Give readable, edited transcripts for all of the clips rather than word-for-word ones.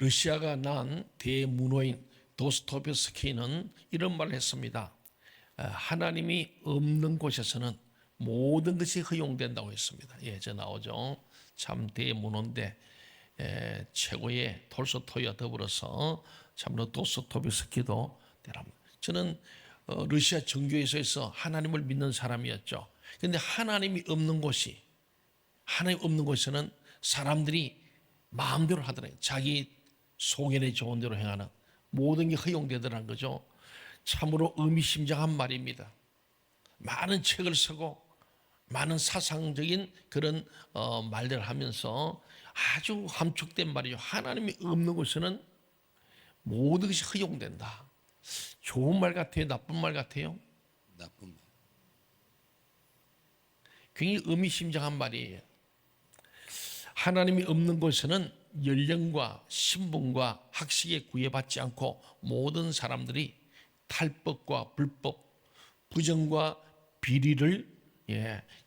러시아가 난 대문호인 도스토옙스키는 이런 말을 했습니다. 하나님이 없는 곳에서는 모든 것이 허용된다고 했습니다. 저 나오죠. 참 대문호인데 최고의 톨스토이와 더불어서 참으로 도스토옙스키도 대랍니다. 저는 러시아 정교회에서 하나님을 믿는 사람이었죠. 그런데 하나님이 없는 곳에서는 사람들이 마음대로 하더라고요. 자기 속에 좋은 대로 행하는 모든 게 허용되더라는 거죠. 참으로 의미심장한 말입니다. 많은 책을 쓰고 많은 사상적인 그런 말들을 하면서 아주 함축된 말이죠. 하나님이 없는 곳에는 모든 것이 허용된다. 좋은 말 같아요? 나쁜 말 같아요? 나쁜 말. 굉장히 의미심장한 말이에요. 하나님이 없는 곳에는 연령과 신분과 학식에 구애받지 않고 모든 사람들이 탈법과 불법, 부정과 비리를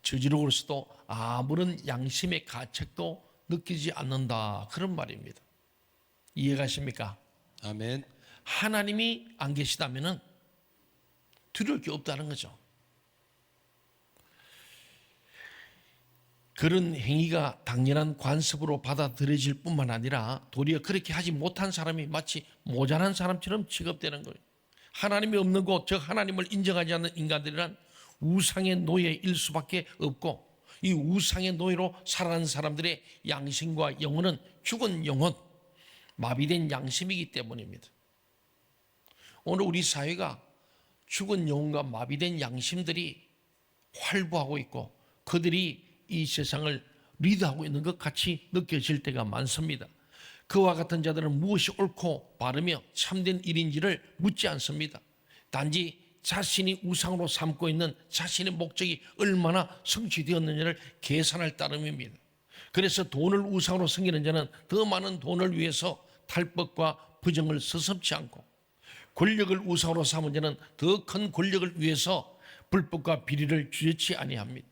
저지르고서도 아무런 양심의 가책도 느끼지 않는다. 그런 말입니다. 이해가십니까? 아멘. 하나님이 안 계시다면 두려울 게 없다는 거죠. 그런 행위가 당연한 관습으로 받아들여질 뿐만 아니라 도리어 그렇게 하지 못한 사람이 마치 모자란 사람처럼 취급되는 거예요. 하나님이 없는 곳, 즉 하나님을 인정하지 않는 인간들이란 우상의 노예일 수밖에 없고, 이 우상의 노예로 살아가는 사람들의 양심과 영혼은 죽은 영혼, 마비된 양심이기 때문입니다. 오늘 우리 사회가 죽은 영혼과 마비된 양심들이 활보하고 있고 그들이 이 세상을 리드하고 있는 것 같이 느껴질 때가 많습니다. 그와 같은 자들은 무엇이 옳고 바르며 참된 일인지를 묻지 않습니다. 단지 자신이 우상으로 삼고 있는 자신의 목적이 얼마나 성취되었느냐를 계산할 따름입니다. 그래서 돈을 우상으로 섬기는 자는 더 많은 돈을 위해서 탈법과 부정을 서슴지 않고, 권력을 우상으로 삼은 자는 더 큰 권력을 위해서 불법과 비리를 주저치 아니합니다.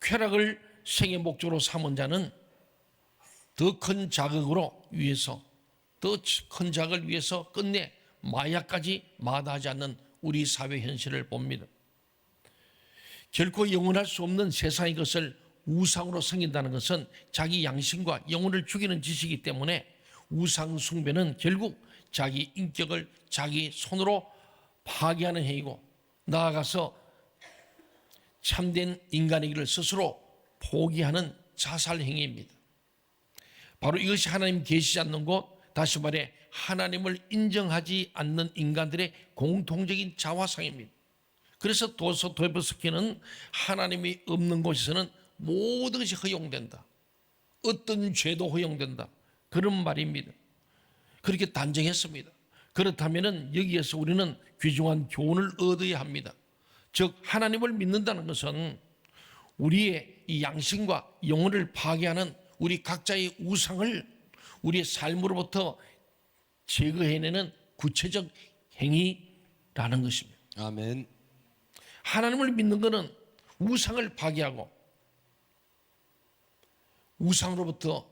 쾌락을 생의 목적으로 삼은 자는 더 큰 자극으로 위해서, 더 큰 자극을 위해서 끝내 마약까지 마다하지 않는 우리 사회 현실을 봅니다. 결코 영원할 수 없는 세상의 것을 우상으로 섬긴다는 것은 자기 양심과 영혼을 죽이는 짓이기 때문에 우상 숭배는 결국 자기 인격을 자기 손으로 파괴하는 행위고, 나아가서 참된 인간의 길을 스스로 포기하는 자살 행위입니다. 바로 이것이 하나님 계시지 않는 곳, 다시 말해 하나님을 인정하지 않는 인간들의 공통적인 자화상입니다. 그래서 도스토옙스키는 하나님이 없는 곳에서는 모든 것이 허용된다. 어떤 죄도 허용된다. 그런 말입니다. 그렇게 단정했습니다. 그렇다면 여기에서 우리는 귀중한 교훈을 얻어야 합니다. 즉 하나님을 믿는다는 것은 우리의 이 양심과 영혼을 파괴하는 우리 각자의 우상을 우리의 삶으로부터 제거해내는 구체적 행위라는 것입니다. 아멘. 하나님을 믿는 것은 우상을 파괴하고 우상으로부터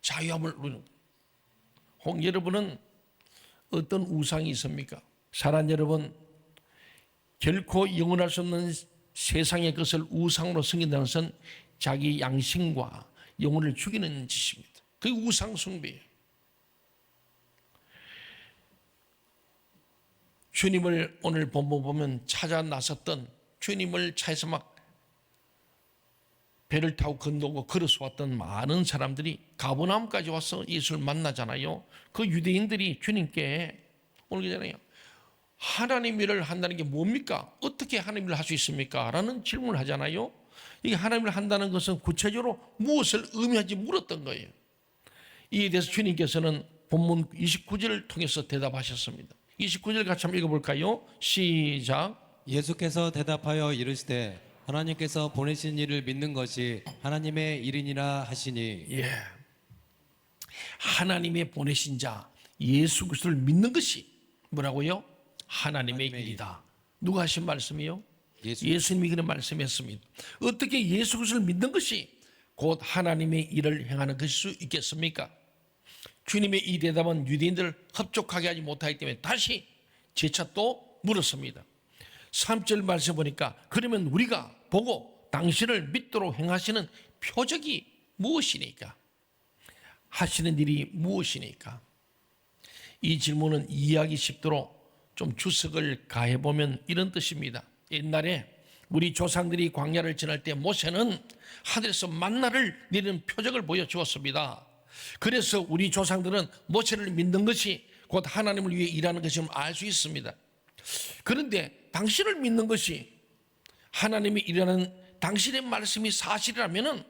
자유함을 누리는 거예요. 여러분은 어떤 우상이 있습니까? 사랑 여러분, 결코 영원할 수 없는 세상의 것을 우상으로 섬긴다는 것은 자기 양심과 영혼을 죽이는 짓입니다. 그게 우상 숭배예요. 주님을 오늘 본문 보면 찾아 나섰던, 주님을 차에서 막 배를 타고 건너고 걸어서 왔던 많은 사람들이 가버나움까지 와서 예수를 만나잖아요. 그 유대인들이 주님께 오늘 그러잖아요. 하나님 일을 한다는 게 뭡니까? 어떻게 하나님 일을 할 수 있습니까? 라는 질문을 하잖아요. 이게 하나님 일을 한다는 것은 구체적으로 무엇을 의미하지 물었던 거예요. 이에 대해서 주님께서는 본문 29절을 통해서 대답하셨습니다. 29절 같이 한번 읽어볼까요? 시작. 예수께서 대답하여 이르시되 하나님께서 보내신 이를 믿는 것이 하나님의 일이니라 하시니. 하나님의 보내신 자 예수 그리스도를 믿는 것이 뭐라고요? 하나님의 일이다. 누가 하신 말씀이요? 예수님이 그런 말씀했습니다. 어떻게 예수 그리스도를 믿는 것이 곧 하나님의 일을 행하는 것일 수 있겠습니까? 주님의 이 대답은 유대인들을 흡족하게 하지 못하기 때문에 다시 재차 또 물었습니다. 3절 말씀 보니까 그러면 우리가 보고 당신을 믿도록 행하시는 표적이 무엇이니까? 하시는 일이 무엇이니까? 이 질문은 이해하기 쉽도록 좀 주석을 가해보면 이런 뜻입니다. 옛날에 우리 조상들이 광야를 지날 때 모세는 하늘에서 만나를 내리는 표적을 보여주었습니다. 그래서 우리 조상들은 모세를 믿는 것이 곧 하나님을 위해 일하는 것임을 알 수 있습니다. 그런데 당신을 믿는 것이 하나님이 일하는 당신의 말씀이 사실이라면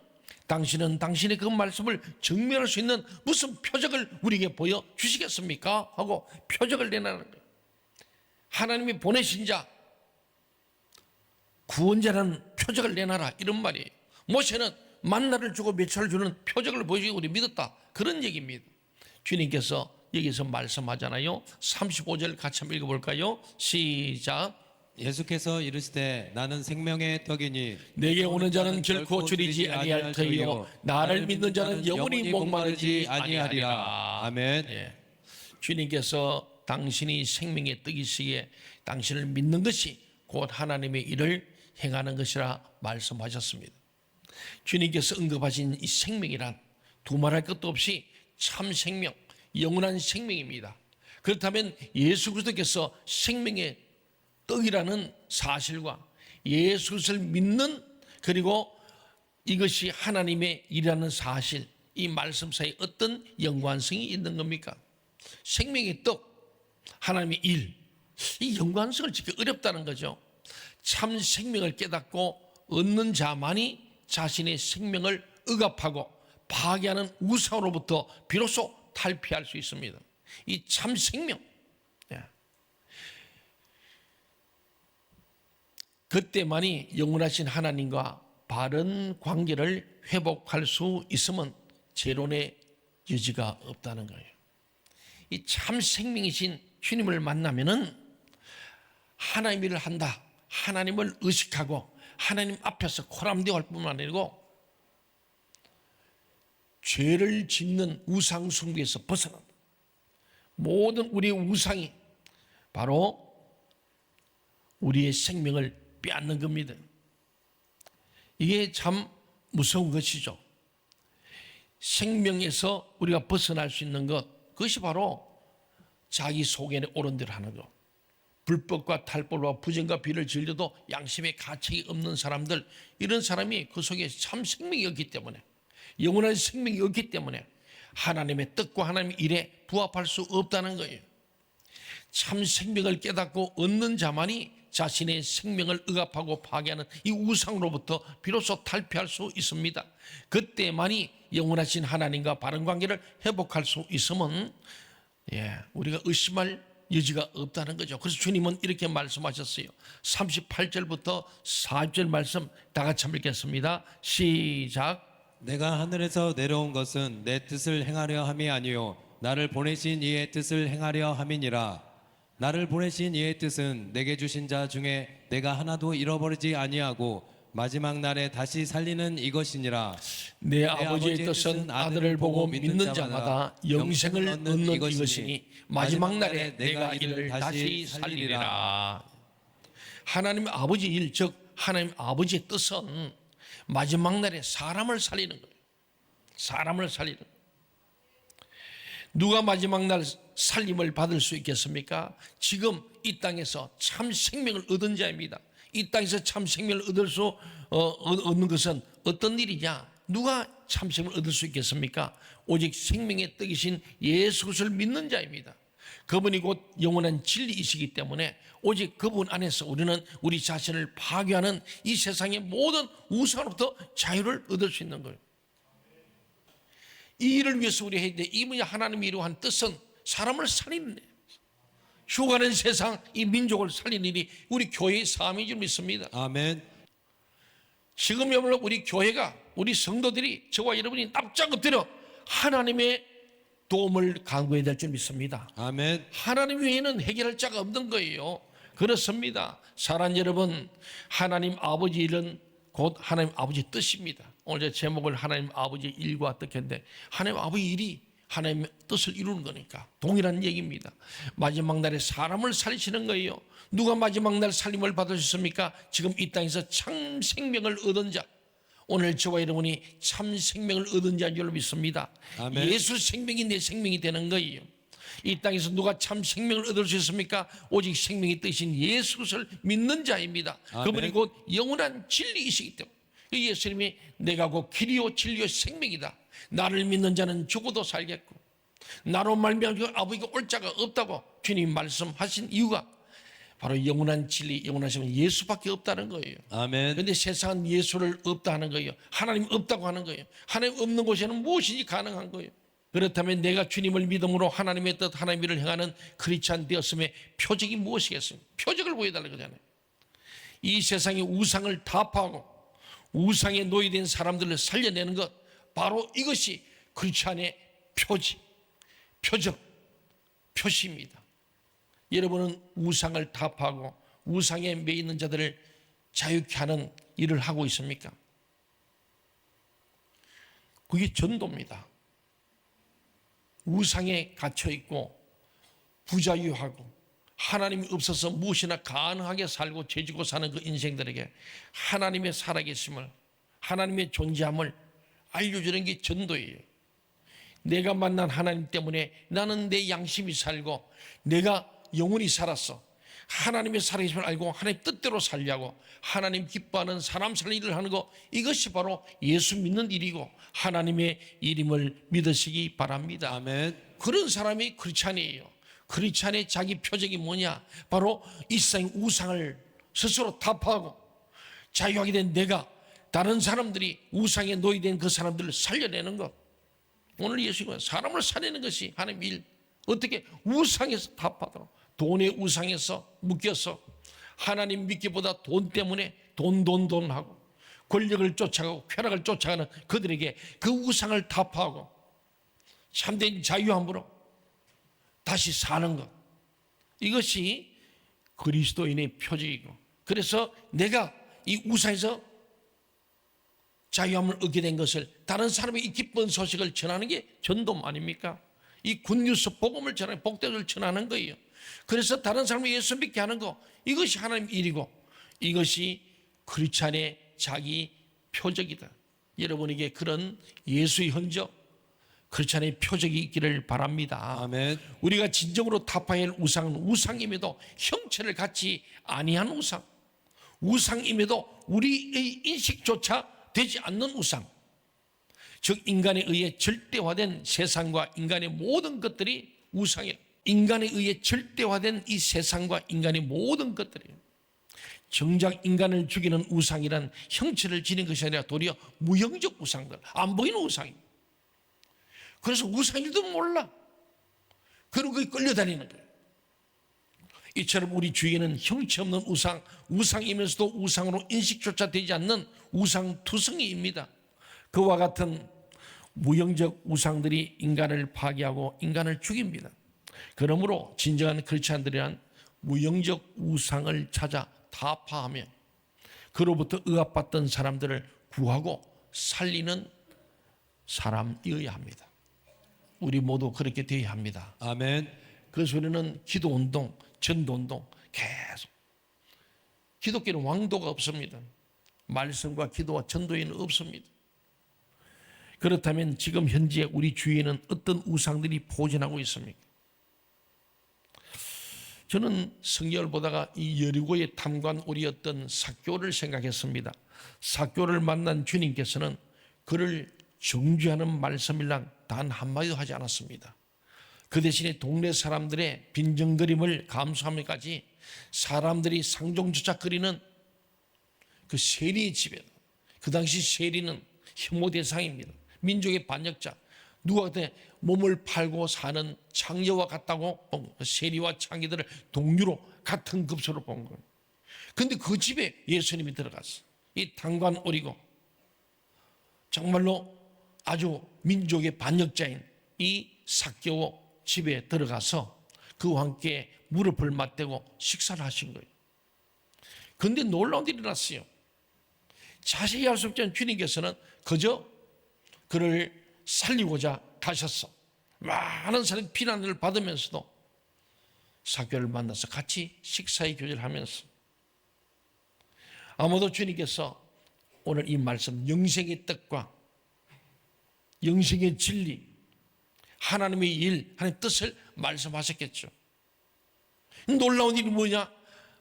당신은 당신의 그 말씀을 증명할 수 있는 무슨 표적을 우리에게 보여주시겠습니까? 하고 표적을 내라는 거예요. 하나님이 보내신 자 구원자라는 표적을 내놔라 이런 말이에요. 모세는 만나를 주고 며칠을 주는 표적을 보여주고 우리 믿었다 그런 얘기입니다. 주님께서 여기서 말씀하잖아요. 35절 같이 한번 읽어볼까요? 시작. 예수께서 이르시되 나는 생명의 떡이니 내게 오는 자는 결코 줄이지 아니할 터이요 나를 믿는 자는 영원히 목마르지 아니하리라. 아멘. 예. 주님께서 당신이 생명의 떡이시기에 당신을 믿는 것이 곧 하나님의 일을 행하는 것이라 말씀하셨습니다. 주님께서 언급하신 이 생명이란 두말할 것도 없이 참 생명, 영원한 생명입니다. 그렇다면 예수 그리스도께서 생명의 떡이라는 사실과 예수 그리스도를 믿는 그리고 이것이 하나님의 일이라는 사실, 이 말씀 사이에 어떤 연관성이 있는 겁니까? 생명의 떡, 하나님의 일, 이 연관성을 짓기 어렵다는 거죠. 참 생명을 깨닫고 얻는 자만이 자신의 생명을 억압하고 파괴하는 우상으로부터 비로소 탈피할 수 있습니다. 이 참 생명, 그때만이 영원하신 하나님과 바른 관계를 회복할 수 있으면 재론의 여지가 없다는 거예요. 이 참 생명이신 주님을 만나면은 하나님 일을 한다. 하나님을 의식하고 하나님 앞에서 코람되어 뿐만 아니고 죄를 짓는 우상 숭배에서 벗어난다. 모든 우리의 우상이 바로 우리의 생명을 빼앗는 겁니다. 이게 참 무서운 것이죠. 생명에서 우리가 벗어날 수 있는 것, 그것이 바로 자기 소견에 옳은 대로 하는 것. 불법과 탈법과 부정과 비를 즐겨도 양심의 가책이 없는 사람들, 이런 사람이 그 속에 참 생명이 없기 때문에, 영원한 생명이 없기 때문에 하나님의 뜻과 하나님의 일에 부합할 수 없다는 거예요. 참 생명을 깨닫고 얻는 자만이 자신의 생명을 억압하고 파괴하는 이 우상으로부터 비로소 탈피할 수 있습니다. 그때만이 영원하신 하나님과 바른 관계를 회복할 수 있으면 우리가 의심할 여지가 없다는 거죠. 그래서 주님은 이렇게 말씀하셨어요. 38절부터 40절 말씀 다 같이 한번 읽겠습니다. 시작. 내가 하늘에서 내려온 것은 내 뜻을 행하려 함이 아니요 나를 보내신 이의 뜻을 행하려 함이니라. 나를 보내신 이의 뜻은 내게 주신 자 중에 내가 하나도 잃어버리지 아니하고 마지막 날에 다시 살리는 이것이니라. 내 아버지의 뜻은 아들을 보고 믿는 자마다 영생을 얻는 이것이니 마지막 날에 내가 이를 다시 살리리라. 하나님 아버지 일, 즉 하나님 아버지의 뜻은 마지막 날에 사람을 살리는 거예요. 사람을 살리는 거예요. 누가 마지막 날 살림을 받을 수 있겠습니까? 지금 이 땅에서 참 생명을 얻은 자입니다. 이 땅에서 참 생명을 얻는 것은 어떤 일이냐? 누가 참 생명을 얻을 수 있겠습니까? 오직 생명의 떡이신 예수 그리스도를 믿는 자입니다. 그분이 곧 영원한 진리이시기 때문에 오직 그분 안에서 우리는 우리 자신을 파괴하는 이 세상의 모든 우상으로부터 자유를 얻을 수 있는 거예요. 이 일을 위해서 우리 해야 돼. 이 하나님이 이루한 뜻은 사람을 살리는 데, 휴가는 세상 이 민족을 살리는 일이 우리 교회의 사명인 줄 믿습니다. 아멘. 지금이야말로 우리 교회가, 우리 성도들이, 저와 여러분이 납작 엎드려 하나님의 도움을 간구해야 될 줄 믿습니다. 아멘. 하나님 외에는 해결할 자가 없는 거예요. 그렇습니다. 사랑하는 여러분, 하나님 아버지 일은 곧 하나님 아버지 뜻입니다. 오늘 제 제목을 하나님 아버지의 일과 뜻인데, 하나님 아버지 일이 하나님의 뜻을 이루는 거니까 동일한 얘기입니다. 마지막 날에 사람을 살리시는 거예요. 누가 마지막 날 살림을 받으셨습니까? 지금 이 땅에서 참 생명을 얻은 자, 오늘 저와 여러분이 참 생명을 얻은 자인 줄로 믿습니다. 아멘. 예수 생명이 내 생명이 되는 거예요. 이 땅에서 누가 참 생명을 얻을 수 있습니까? 오직 생명이 뜻인 예수를 믿는 자입니다. 아멘. 그분이 곧 영원한 진리이시기 때문에 예수님이 내가 곧 길이요 진리요 생명이다. 나를 믿는 자는 죽어도 살겠고 나로 말미암아 아버지가 올 자가 없다고 주님 말씀하신 이유가 바로 영원한 진리, 영원한 생명 예수밖에 없다는 거예요. 아멘. 그런데 세상은 예수를 없다 하는 거예요. 하나님 없다고 하는 거예요. 하나님 없는 곳에는 무엇이지 가능한 거예요. 그렇다면 내가 주님을 믿음으로 하나님의 뜻, 하나님의 일을 행하는 크리스찬 되었음의 표적이 무엇이겠습니까? 표적을 보여달라는 거잖아요. 이 세상의 우상을 타파하고 우상에 노예된 사람들을 살려내는 것, 바로 이것이 크리스찬의 표지, 표적, 표시입니다. 여러분은 우상을 타파하고 우상에 매여 있는 자들을 자유케 하는 일을 하고 있습니까? 그게 전도입니다. 우상에 갇혀 있고 부자유하고 하나님이 없어서 무엇이나 가능하게 살고 죄지고 사는 그 인생들에게 하나님의 살아계심을, 하나님의 존재함을 알려주는 게 전도예요. 내가 만난 하나님 때문에 나는 내 양심이 살고 내가 영원히 살았어. 하나님의 살아계심을 알고 하나님 뜻대로 살려고 하나님 기뻐하는 사람 살리는 일을 하는 거, 이것이 바로 예수 믿는 일이고 하나님의 이름을 믿으시기 바랍니다. 아멘. 그런 사람이 크리스찬이에요. 크리스찬의 자기 표적이 뭐냐? 바로 이 세상의 우상을 스스로 타파하고 자유하게 된 내가 다른 사람들이 우상에 노예된 그 사람들을 살려내는 것. 오늘 예수님은 사람을 살리는 것이 하나님의 일. 어떻게 우상에서 타파하도록 돈의 우상에서 묶여서 하나님 믿기보다 돈 때문에 돈 하고 권력을 쫓아가고 쾌락을 쫓아가는 그들에게 그 우상을 타파하고 참된 자유함으로 다시 사는 것, 이것이 그리스도인의 표적이고, 그래서 내가 이 우상에서 자유함을 얻게 된 것을 다른 사람에게 이 기쁜 소식을 전하는 게 전도 아닙니까? 이 굿뉴스 복음을 전하는, 복되를 전하는 거예요. 그래서 다른 사람을 예수 믿게 하는 거, 이것이 하나님 일이고 이것이 크리스찬의 자기 표적이다. 여러분에게 그런 예수의 흔적, 크리스찬의 표적이 있기를 바랍니다. 아멘. 우리가 진정으로 타파해야 할 우상은 우상임에도 형체를 갖지 아니한 우상, 우상임에도 우리의 인식조차 되지 않는 우상, 즉 인간에 의해 절대화된 세상과 인간의 모든 것들이 우상이에요. 인간에 의해 절대화된 이 세상과 인간의 모든 것들이에요. 정작 인간을 죽이는 우상이란 형체를 지닌 것이 아니라 도리어 무형적 우상들, 안 보이는 우상입니다. 그래서 우상일도 몰라. 그리고 그게 끌려다니는 거예요. 이처럼 우리 주위에는 형체 없는 우상, 우상이면서도 우상으로 인식조차 되지 않는 우상투성이입니다. 그와 같은 무형적 우상들이 인간을 파괴하고 인간을 죽입니다. 그러므로 진정한 크리스찬들이란 무형적 우상을 찾아 타파하며 그로부터 억압받던 사람들을 구하고 살리는 사람이어야 합니다. 우리 모두 그렇게 되어야 합니다. 아멘. 그래서 우리는 기도운동, 전도운동 계속. 기독교는 왕도가 없습니다. 말씀과 기도와 전도에는 없습니다. 그렇다면 지금 현재 우리 주위에는 어떤 우상들이 포진하고 있습니까? 저는 성경을 보다가 이 여리고의 탐관오리였던 삭개오를 생각했습니다. 삭개오를 만난 주님께서는 그를 정죄하는 말씀이란 단 한마디도 하지 않았습니다. 그 대신에 동네 사람들의 빈정거림을 감수하면까지 사람들이 상종조작거리는 그 세리의 집에, 그 당시 세리는 혐오 대상입니다. 민족의 반역자, 누가 그때 몸을 팔고 사는 창녀와 같다고 본 거예요. 세리와 창녀들을 동류로 같은 급소로 본 거예요. 그런데 그 집에 예수님이 들어갔어. 이 탐관오리고 정말로 아주 민족의 반역자인 이 삭개오 집에 들어가서 그와 함께 무릎을 맞대고 식사를 하신 거예요. 그런데 놀라운 일이 일어났어요. 자세히 할 수 없지만 주님께서는 그저 그를 살리고자 가셨어. 많은 사람이 비난을 받으면서도 삭개오를 만나서 같이 식사의 교제를 하면서 아마도 주님께서 오늘 이 말씀 영생의 뜻과 영생의 진리, 하나님의 일, 하나님의 뜻을 말씀하셨겠죠. 놀라운 일이 뭐냐?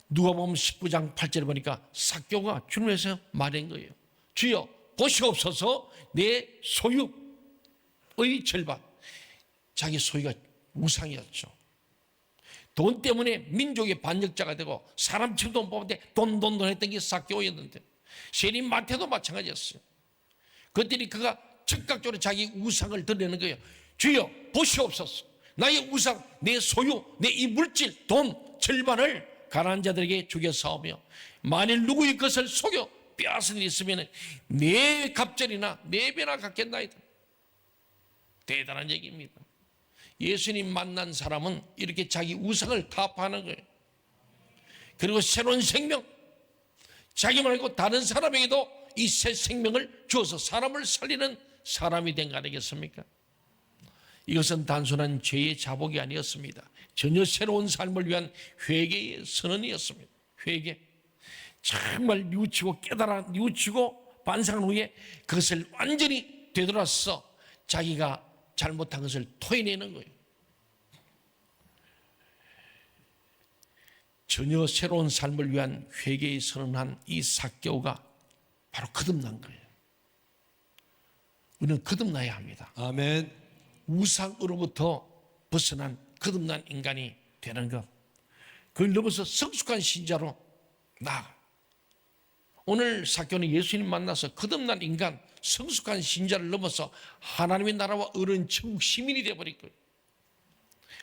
누가복음 19장 8절에 보니까 삭개오가 주님에서 말한 거예요. 주여 보시옵소서 내 소유의 절반. 자기 소유가 우상이었죠. 돈 때문에 민족의 반역자가 되고 사람 치도 못 뽑는데 돈 했던 게 삭개오였는데 세린 마태도 마찬가지였어요. 그랬더니 그가 즉각적으로 자기 우상을 드러내는 거예요. 주여 보시옵소서 나의 우상, 내 소유, 내 이 물질, 돈 절반을 가난한 자들에게 주겠사오며 만일 누구의 것을 속여 빼앗은 일이 있으면 네 갑절이나 네 배나 갚겠나이다. 대단한 얘기입니다. 예수님 만난 사람은 이렇게 자기 우상을 타파하는 거예요. 그리고 새로운 생명, 자기 말고 다른 사람에게도 이 새 생명을 주어서 사람을 살리는 사람이 된 거 아니겠습니까? 이것은 단순한 죄의 자복이 아니었습니다. 전혀 새로운 삶을 위한 회개의 선언이었습니다. 회개. 정말 뉘우치고 깨달아 뉘우치고 반성한 후에 그것을 완전히 되돌아서 자기가 잘못한 것을 토해내는 거예요. 전혀 새로운 삶을 위한 회개의 선언한 이 삭개오가 바로 거듭난 거예요. 우리는 거듭나야 합니다. 아멘. 우상으로부터 벗어난 거듭난 인간이 되는 것, 그걸 넘어서 성숙한 신자로 나아가. 오늘 삭개오는 예수님 만나서 거듭난 인간, 성숙한 신자를 넘어서 하나님의 나라와 어른 천국 시민이 되어버린 거예요.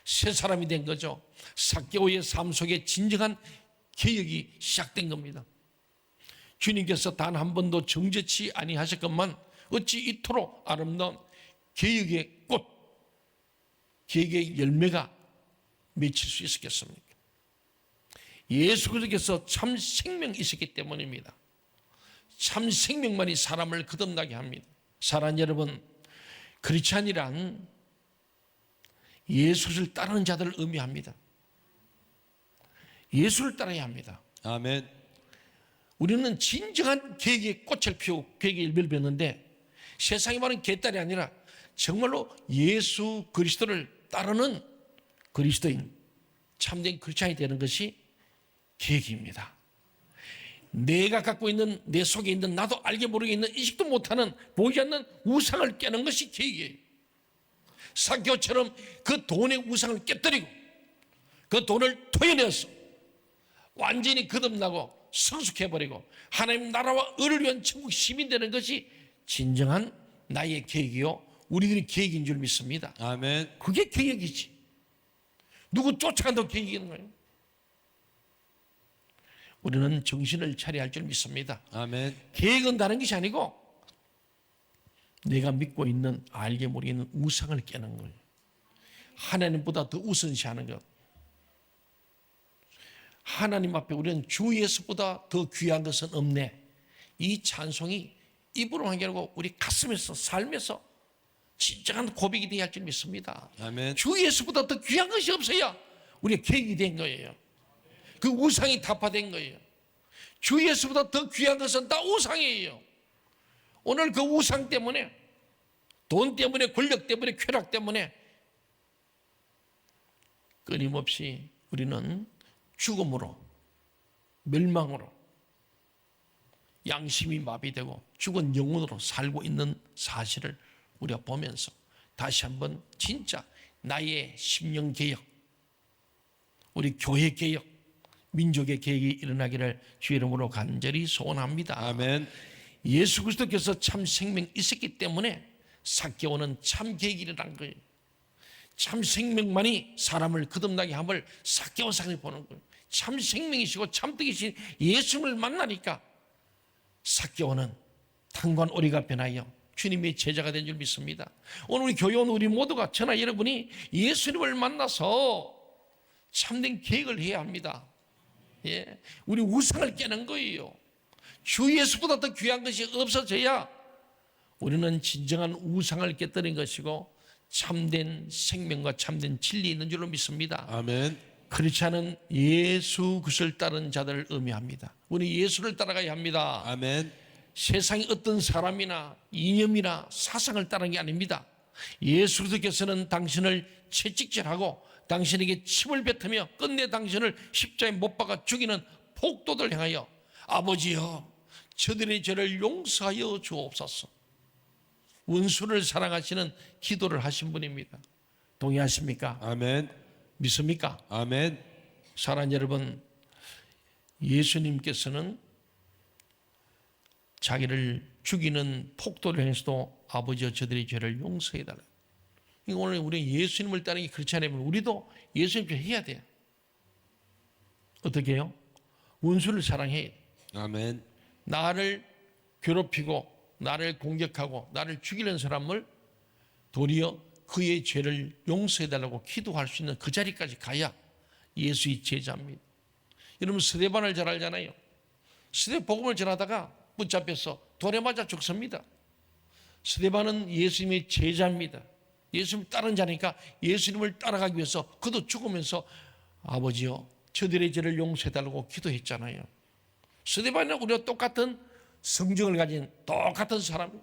새 사람이 된 거죠. 삭개오의 삶 속에 진정한 개혁이 시작된 겁니다. 주님께서 단 한 번도 정죄치 아니하셨건만 어찌 이토록 아름다운 개혁의 꽃, 개혁의 열매가 맺힐 수 있었겠습니까? 예수 그리스도께서 참 생명이 있었기 때문입니다. 참 생명만이 사람을 거듭나게 합니다. 사랑하는 여러분, 크리스찬이란 예수를 따르는 자들을 의미합니다. 예수를 따라야 합니다. 아멘. 우리는 진정한 계획의 꽃을 피우고 계획의 열매를 맺는데 세상이 말하는 개딸이 아니라 정말로 예수 그리스도를 따르는 그리스도인, 참된 크리스찬이 되는 것이 계획입니다. 내가 갖고 있는, 내 속에 있는, 나도 알게 모르게 있는, 인식도 못하는, 보이지 않는 우상을 깨는 것이 계획이에요. 삭개오처럼 그 돈의 우상을 깨뜨리고 그 돈을 토해내서 완전히 거듭나고 성숙해버리고 하나님 나라와 을을 위한 천국 시민 되는 것이 진정한 나의 계획이요, 우리들의 계획인 줄 믿습니다. 아멘. 그게 계획이지. 누구 쫓아간다고 계획이는 거예요. 우리는 정신을 차려야 할 줄 믿습니다. 아멘. 계획은 다른 것이 아니고 내가 믿고 있는, 알게 모르게 있는 우상을 깨는 거예요. 하나님보다 더 우선시하는 것. 하나님 앞에 우리는 주 예수보다 더 귀한 것은 없네. 이 찬송이 입으로 한 게 아니고 우리 가슴에서, 삶에서 진정한 고백이 되어야 할 줄 믿습니다. 아멘. 주 예수보다 더 귀한 것이 없어야 우리의 계획이 된 거예요. 그 우상이 타파된 거예요. 주 예수보다 더 귀한 것은 다 우상이에요. 오늘 그 우상 때문에, 돈 때문에, 권력 때문에, 쾌락 때문에 끊임없이 우리는 죽음으로, 멸망으로, 양심이 마비되고 죽은 영혼으로 살고 있는 사실을 우리가 보면서 다시 한번 진짜 나의 심령 개혁, 우리 교회 개혁, 민족의 개혁이 일어나기를 주의 이름으로 간절히 소원합니다. 아멘. 예수 그리스도께서 참 생명이 있었기 때문에 삭개오는 참 계획이 일어난 거예요. 참 생명만이 사람을 거듭나게 함을 삭개오 사람이 보는 거예요. 참 생명이시고 참 뜻이신 예수를 만나니까 삭개오는 탄관 오리가 변하여 주님의 제자가 된 줄 믿습니다. 오늘 우리 교회 온 우리 모두가, 저나 여러분이 예수님을 만나서 참된 계획을 해야 합니다. 예, 우리 우상을 깨는 거예요. 주 예수보다 더 귀한 것이 없어져야 우리는 진정한 우상을 깨뜨린 것이고 참된 생명과 참된 진리 있는 줄로 믿습니다. 아멘. 그렇지 않은 예수 그리스도를 따르는 자들을 의미합니다. 우리 예수를 따라가야 합니다. 아멘. 세상의 어떤 사람이나 이념이나 사상을 따르는 게 아닙니다. 예수 그리스도께서는 당신을 채찍질하고 당신에게 침을 뱉으며 끝내 당신을 십자가에 못 박아 죽이는 폭도들 향하여 아버지여 저들의 죄를 용서하여 주옵소서. 원수를 사랑하시는 기도를 하신 분입니다. 동의하십니까? 아멘. 믿습니까? 아멘. 사랑하는 여러분, 예수님께서는 자기를 죽이는 폭도를 향해서도 아버지여 저들의 죄를 용서해달라. 오늘 우리 예수님을 따르는 게 그렇지 않으면 우리도 예수님께 해야 돼요. 어떻게 해요? 원수를 사랑해. 아멘. 나를 괴롭히고 나를 공격하고 나를 죽이는 사람을 도리어 그의 죄를 용서해달라고 기도할 수 있는 그 자리까지 가야 예수의 제자입니다. 여러분 스데반을 잘 알잖아요. 스데반 복음을 전하다가 붙잡혀서 돌에 맞아 죽습니다. 스데반은 예수님의 제자입니다. 예수님 따른 자니까 예수님을 따라가기 위해서 그도 죽으면서 아버지여 저들의 죄를 용서해달라고 기도했잖아요. 스데반이랑 우리와 똑같은 성정을 가진 똑같은 사람.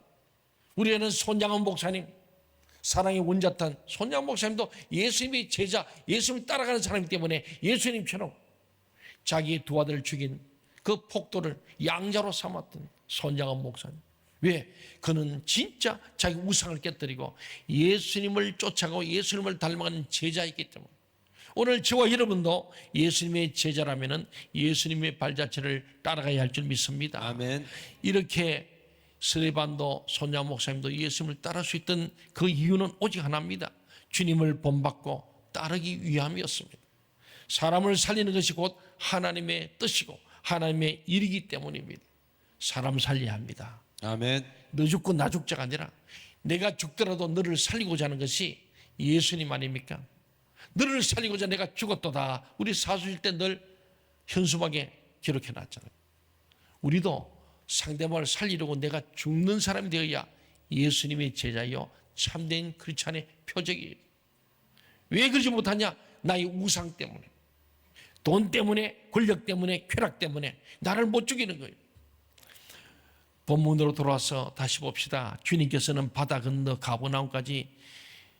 우리는 손양원 목사님, 사랑의 원자탄 손양원 목사님도 예수님의 제자, 예수님을 따라가는 사람이기 때문에 예수님처럼 자기의 두 아들을 죽인 그 폭도를 양자로 삼았던 손양원 목사님. 왜? 그는 진짜 자기 우상을 깨뜨리고 예수님을 쫓아가고 예수님을 닮아가는 제자이기 때문에 오늘 저와 여러분도 예수님의 제자라면 예수님의 발자취를 따라가야 할 줄 믿습니다. 아멘. 이렇게 스데반도 손양 목사님도 예수님을 따를 수 있던 그 이유는 오직 하나입니다. 주님을 본받고 따르기 위함이었습니다. 사람을 살리는 것이 곧 하나님의 뜻이고 하나님의 일이기 때문입니다. 사람 살려야 합니다. 아멘. 너 죽고 나 죽자가 아니라 내가 죽더라도 너를 살리고자 하는 것이 예수님 아닙니까? 너를 살리고자 내가 죽었도다. 우리 사수일 때 늘 현수막에 기록해 놨잖아요. 우리도 상대방을 살리려고 내가 죽는 사람이 되어야 예수님의 제자요 참된 크리스찬의 표적이에요. 왜 그러지 못하냐? 나의 우상 때문에, 돈 때문에, 권력 때문에, 쾌락 때문에 나를 못 죽이는 거예요. 본문으로 돌아와서 다시 봅시다. 주님께서는 바다 건너 가버나움까지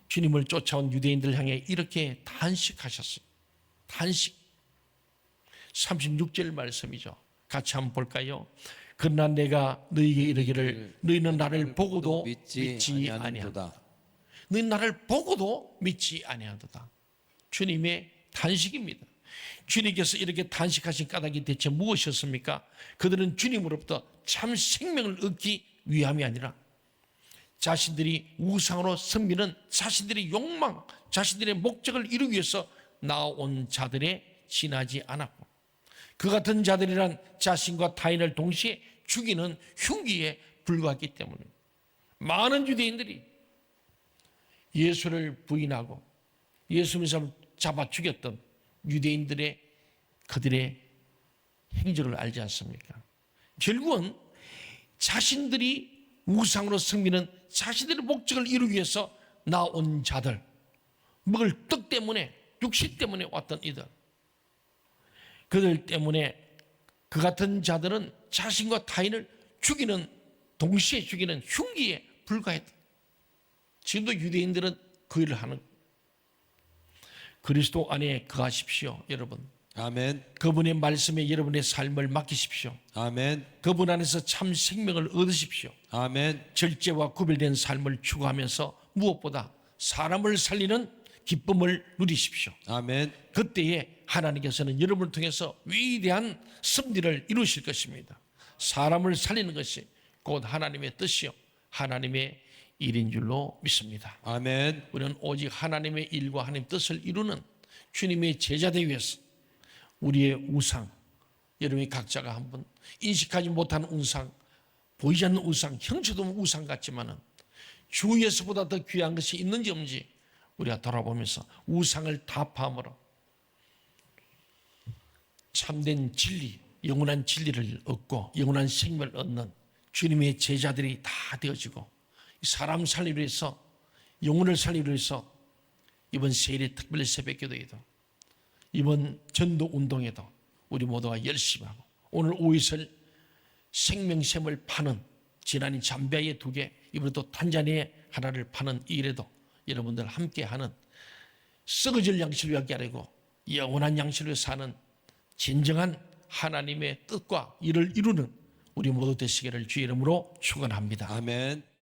주님을 쫓아온 유대인들 향해 이렇게 단식하셨어요. 단식. 36절 말씀이죠. 같이 한번 볼까요? 그러나 내가 너희에게 이르기를 너희는 나를 보고도 믿지 아니하도다. 너희는 나를 보고도 믿지 아니하도다. 주님의 단식입니다. 주님께서 이렇게 단식하신 까닭이 대체 무엇이었습니까? 그들은 주님으로부터 참 생명을 얻기 위함이 아니라 자신들이 우상으로 섬기는 자신들의 욕망, 자신들의 목적을 이루기 위해서 나온 자들에 지나지 않았고 그 같은 자들이란 자신과 타인을 동시에 죽이는 흉기에 불과했기 때문에 많은 유대인들이 예수를 부인하고 예수님을 잡아 죽였던 유대인들의 그들의 행적을 알지 않습니까? 결국은 자신들이 우상으로 섬기는 자신들의 목적을 이루기 위해서 나온 자들, 먹을 떡 때문에, 육신 때문에 왔던 이들, 그들 때문에 그 같은 자들은 자신과 타인을 죽이는, 동시에 죽이는 흉기에 불과했다. 지금도 유대인들은 그 일을 하는. 그리스도 안에 거하십시오, 여러분. 아멘. 그분의 말씀에 여러분의 삶을 맡기십시오. 아멘. 그분 안에서 참 생명을 얻으십시오. 아멘. 절제와 구별된 삶을 추구하면서 무엇보다 사람을 살리는 기쁨을 누리십시오. 아멘. 그때에 하나님께서는 여러분을 통해서 위대한 섭리를 이루실 것입니다. 사람을 살리는 것이 곧 하나님의 뜻이요 하나님의 일인 줄로 믿습니다. 아멘. 우리는 오직 하나님의 일과 하나님의 뜻을 이루는 주님의 제자되기 위해서 우리의 우상, 여러분이 각자가 한번 인식하지 못하는 우상, 보이지 않는 우상, 형체도 없는 우상 같지만은 주 예수보다 더 귀한 것이 있는지 없는지 우리가 돌아보면서 우상을 타파함으로 참된 진리, 영원한 진리를 얻고 영원한 생명을 얻는 주님의 제자들이 다 되어지고 사람 살리기 위해서 영혼을 살리기 위해서 이번 세일의 특별 새벽기도에도 이번 전도 운동에도 우리 모두가 열심히 하고 오늘 오이슬 생명샘을 파는 지난해 잠비아에 2개 이번에 또 탄자니아에 하나를 파는 이 일에도 여러분들 함께하는 썩어질 양식을 위하게 하려고 영원한 양식을 위해 사는 진정한 하나님의 뜻과 일을 이루는 우리 모두 되시기를 주의 이름으로 축원합니다. 아멘.